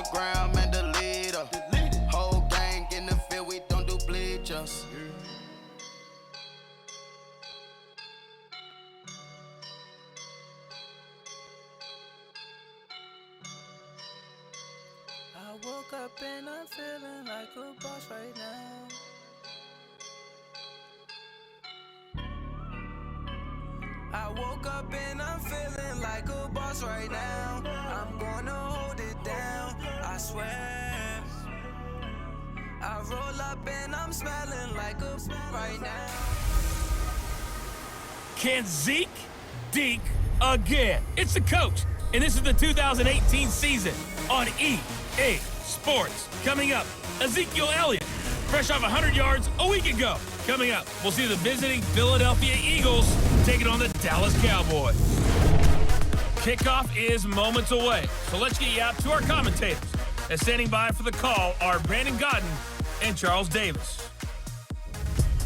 the ground, man, the leader. Whole gang in the field, we don't do bleachers. I woke up and I'm feeling like a boss right now. I woke up and I'm feeling like a boss right now. I'm gonna hold it down, I swear. I roll up and I'm smelling like a right now. Can Zeke deke again? It's the coach, and this is the 2018 season on EA Sports. Coming up, Ezekiel Elliott, fresh off 100 yards a week ago. Coming up, we'll see the visiting Philadelphia Eagles taking on the Dallas Cowboys. Kickoff is moments away, so let's get you out to our commentators. And standing by for the call are Brandon Godden and Charles Davis.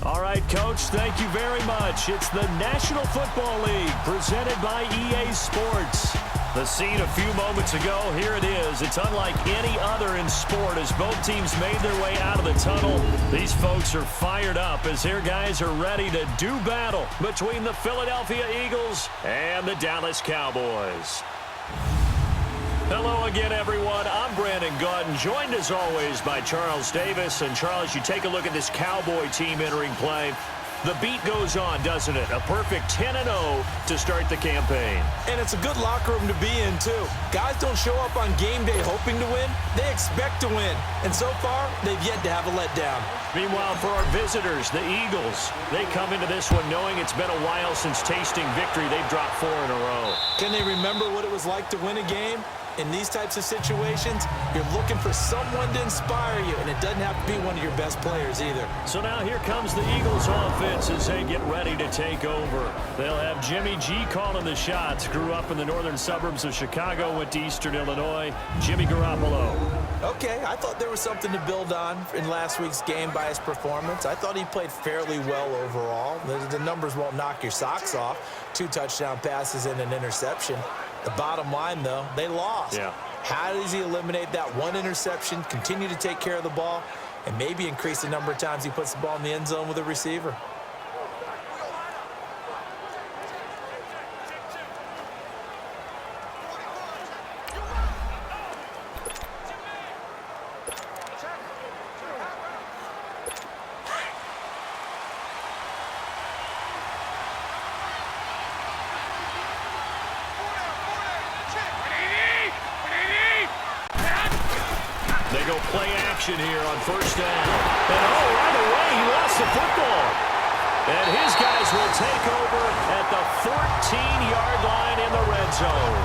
All right, Coach, thank you very much. It's the National Football League presented by EA Sports. The scene a few moments ago, here it is. It's unlike any other in sport as both teams made their way out of the tunnel. These folks are fired up as their guys are ready to do battle between the Philadelphia Eagles and the Dallas Cowboys. Hello again, everyone. I'm Brandon Godden, joined as always by Charles Davis. And Charles, you take a look at this Cowboy team entering play. The beat goes on, doesn't it? A perfect 10-0 to start the campaign. And it's a good locker room to be in, too. Guys don't show up on game day hoping to win. They expect to win. And so far, they've yet to have a letdown. Meanwhile, for our visitors, the Eagles, they come into this one knowing it's been a while since tasting victory. They've dropped 4 in a row. Can they remember what it was like to win a game? In these types of situations, you're looking for someone to inspire you, and it doesn't have to be one of your best players either. So now here comes the Eagles offense as they get ready to take over. They'll have Jimmy G calling the shots. Grew up in the northern suburbs of Chicago, went to Eastern Illinois. Jimmy Garoppolo. Okay, I thought there was something to build on in last week's game by his performance. I thought he played fairly well overall. The numbers won't knock your socks off. 2 touchdown passes and an interception. The bottom line, though, they lost. Yeah. How does he eliminate that one interception, continue to take care of the ball, and maybe increase the number of times he puts the ball in the end zone with a receiver? They go play action here on first down. And right away, he lost the football. And his guys will take over at the 14-yard line in the red zone.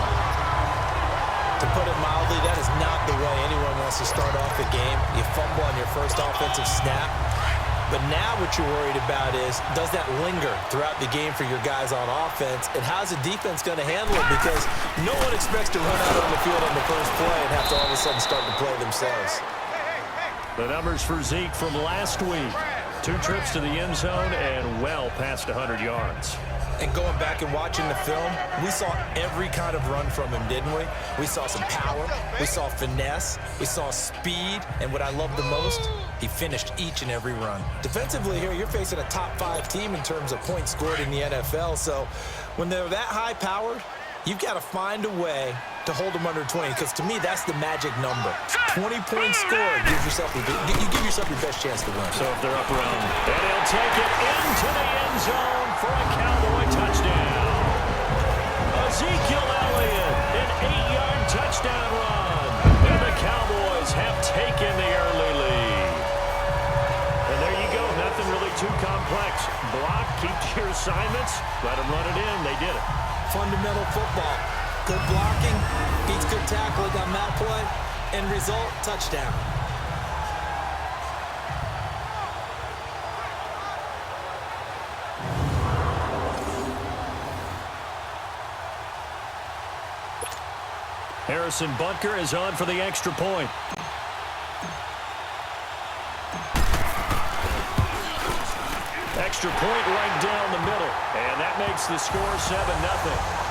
To put it mildly, that is not the way anyone wants to start off the game. You fumble on your first offensive snap. But now what you're worried about is, does that linger throughout the game for your guys on offense? And how's the defense going to handle it? Because no one expects to run out on the field on the first play and have to all of a sudden start to play themselves. The numbers for Zeke from last week. 2 trips to the end zone and well past 100 yards. And going back and watching the film, we saw every kind of run from him, didn't we? We saw some power, we saw finesse, we saw speed, and what I love the most, he finished each and every run. Defensively here, you're facing a top 5 team in terms of points scored in the NFL, so when they're that high-powered, you've got to find a way to hold them under 20, because to me, that's the magic number. 20 points scored gives yourself you give yourself your best chance to win. So if they're up around, and he'll take it into the end zone for a Cowboy touchdown. Ezekiel Elliott, an 8-yard touchdown run. And the Cowboys have taken the early lead. And there you go, nothing really too complex. Block, keep to your assignments, let them run it in. They did it. Fundamental football. Good blocking, beats good tackling on that play, and result, touchdown. Harrison Butker is on for the extra point. Extra point right down the middle, and that makes the score 7-0.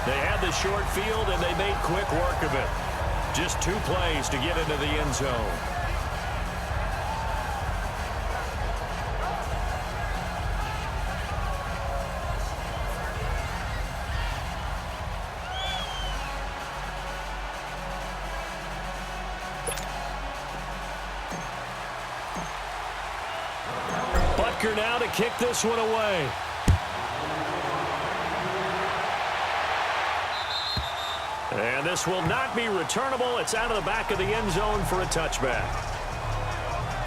They had the short field, and they made quick work of it. Just 2 plays to get into the end zone. Butker now to kick this one away. And this will not be returnable. It's out of the back of the end zone for a touchback.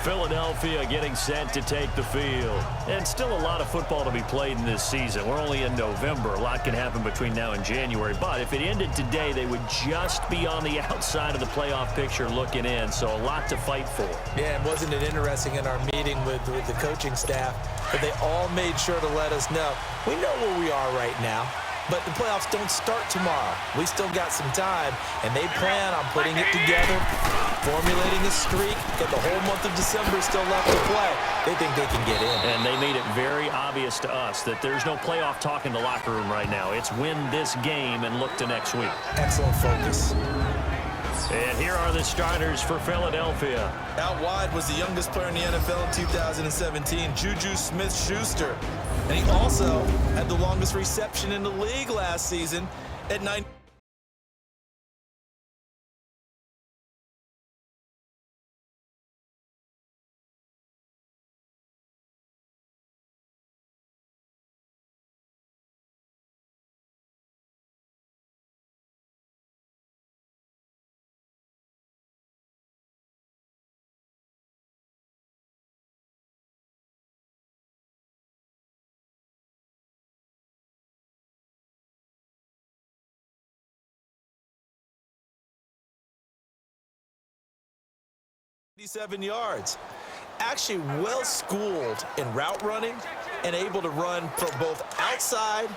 Philadelphia getting set to take the field. And still a lot of football to be played in this season. We're only in November. A lot can happen between now and January. But if it ended today, they would just be on the outside of the playoff picture looking in. So a lot to fight for. Yeah, and wasn't it interesting in our meeting with the coaching staff that they all made sure to let us know, we know where we are right now. But the playoffs don't start tomorrow. We still got some time, and they plan on putting it together, formulating a streak, got the whole month of December still left to play. They think they can get in. And they made it very obvious to us that there's no playoff talk in the locker room right now. It's win this game and look to next week. Excellent focus. And here are the starters for Philadelphia. Out wide was the youngest player in the NFL in 2017, Juju Smith-Schuster. And he also had the longest reception in the league last season at 9. yards. Actually well-schooled in route running and able to run from both outside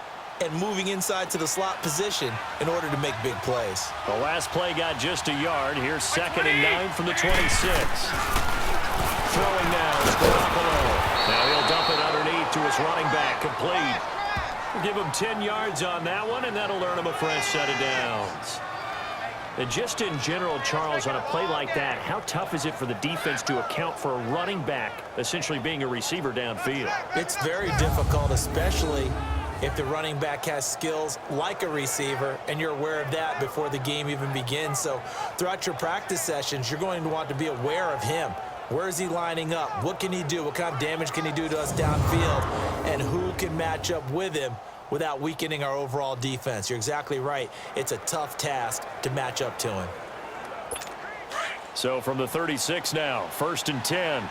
and moving inside to the slot position in order to make big plays. The last play got just a yard. Here's 2nd and 9 from the 26. Throwing now is Garoppolo. Now he'll dump it underneath to his running back, complete. We'll give him 10 yards on that one, and that'll earn him a fresh set of downs. And just in general, Charles, on a play like that, how tough is it for the defense to account for a running back essentially being a receiver downfield? It's very difficult, especially if the running back has skills like a receiver, and you're aware of that before the game even begins. So throughout your practice sessions, you're going to want to be aware of him. Where is he lining up? What can he do? What kind of damage can he do to us downfield? And who can match up with him without weakening our overall defense? You're exactly right. It's a tough task to match up to him. So from the 36 now, 1st and 10.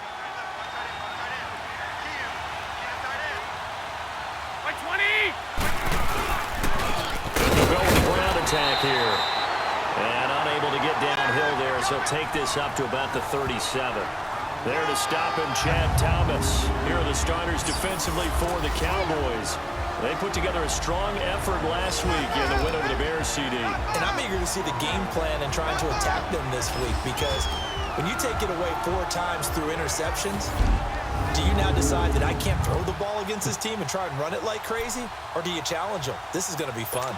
We'll go with the ground attack here. And unable to get downhill there, so take this up to about the 37. There to stop him, Chad Thomas. Here are the starters defensively for the Cowboys. They put together a strong effort last week in the win over the Bears, CD. And I'm eager to see the game plan and trying to attack them this week, because when you take it away 4 times through interceptions, do you now decide that I can't throw the ball against this team and try and run it like crazy? Or do you challenge them? This is going to be fun.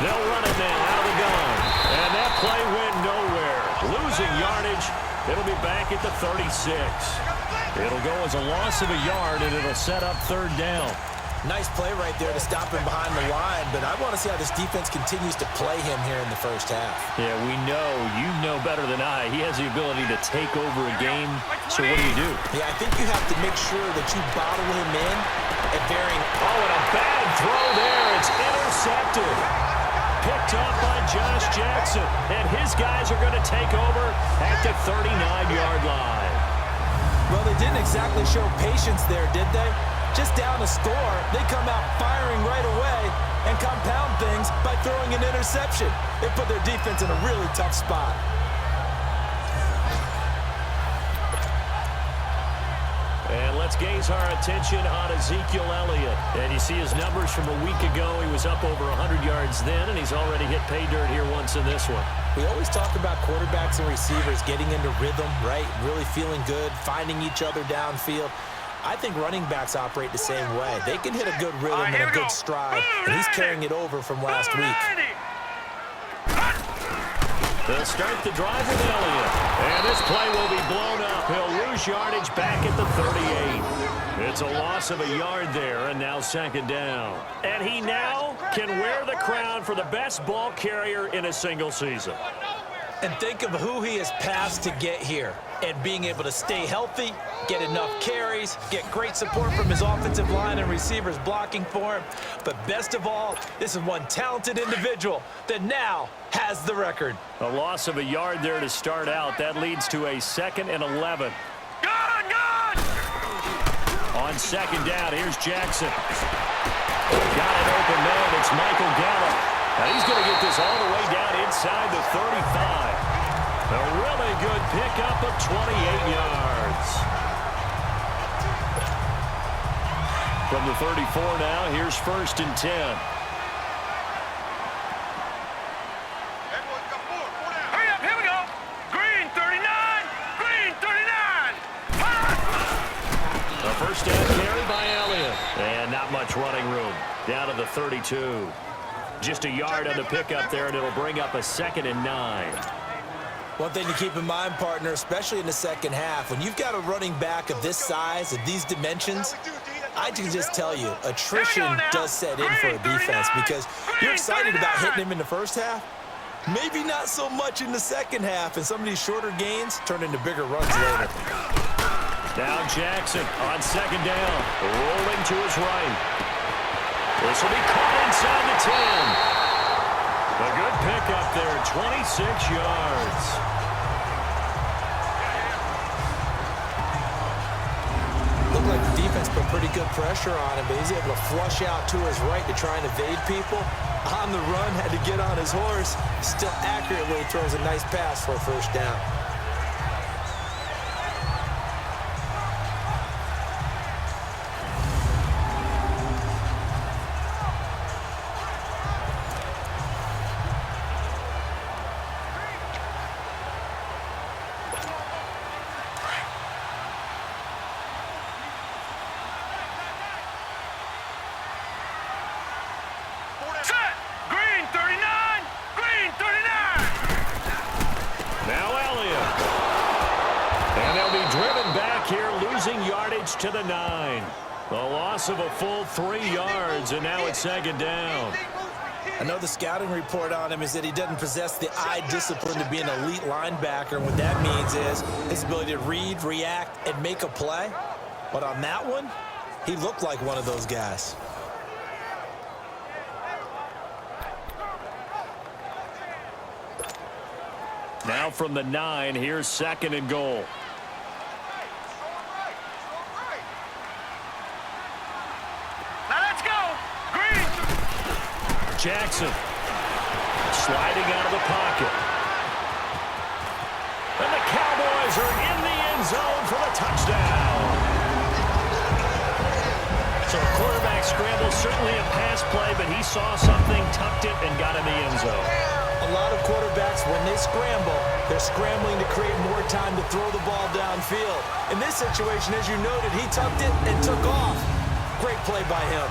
They'll run it now out of the gun. And that play went nowhere. Losing yardage. It'll be back at the 36. It'll go as a loss of a yard, and it'll set up 3rd down. Nice play right there to stop him behind the line, but I want to see how this defense continues to play him here in the first half. Yeah, we know. You know better than I. He has the ability to take over a game. So what do? Yeah, I think you have to make sure that you bottle him in at varying... Oh, and a bad throw there. It's intercepted. Picked up by Josh Jackson. And his guys are going to take over at the 39-yard line. Well, they didn't exactly show patience there, did they? Just down a score, they come out firing right away and compound things by throwing an interception. They put their defense in a really tough spot. And And let's gaze our attention on Ezekiel Elliott. And you see his numbers from a week ago. He was up over 100 yards then, and he's already hit pay dirt here once in this one. We always talk about quarterbacks and receivers getting into rhythm, right? Really feeling good, finding each other downfield. I think running backs operate the same way. They can hit a good rhythm and a good stride, and he's carrying it over from last week. They'll start the drive with Elliott. And this play will be blown up. He'll lose yardage back at the 38. It's a loss of a yard there, and now second down. And he now can wear the crown for the best ball carrier in a single season. And think of who he has passed to get here. And being able to stay healthy, get enough carries, get great support from his offensive line and receivers blocking for him. But best of all, this is one talented individual that now has the record. A loss of a yard there to start out. That leads to a 2nd and 11. On second down, here's Jackson. Got an open man. It's Michael Gallup. And he's going to get this all the way down inside the 35. A really good pickup of 28 yards. From the 34 now, here's 1st and 10. Hurry up, here we go. Green 39, green 39. A first down carry by Elliott. And not much running room. Down to the 32. Just a yard on the pickup there, and it'll bring up a 2nd and 9. One thing to keep in mind, partner, especially in the second half, when you've got a running back of this size, of these dimensions, I can just tell you, attrition does set in for a defense because you're excited about hitting him in the first half. Maybe not so much in the second half, and some of these shorter gains turn into bigger runs later. Now Jackson on second down, rolling to his right. This will be caught inside the 10. A good pickup there, 26 yards. Looked like the defense put pretty good pressure on him, but he's able to flush out to his right to try and evade people. On the run, had to get on his horse. Still accurately throws a nice pass for a first down. To the 9. A loss of a full 3 yards, and now it's second down. I know the scouting report on him is that he doesn't possess the eye discipline to be an elite linebacker. And what that means is his ability to read, react, and make a play. But on that one, he looked like one of those guys. Now from the 9, here's 2nd and goal. Jackson sliding out of the pocket. And the Cowboys are in the end zone for the touchdown. So a quarterback scramble, certainly a pass play, but he saw something, tucked it, and got in the end zone. A lot of quarterbacks, when they scramble, they're scrambling to create more time to throw the ball downfield. In this situation, as you noted, he tucked it and took off. Great play by him.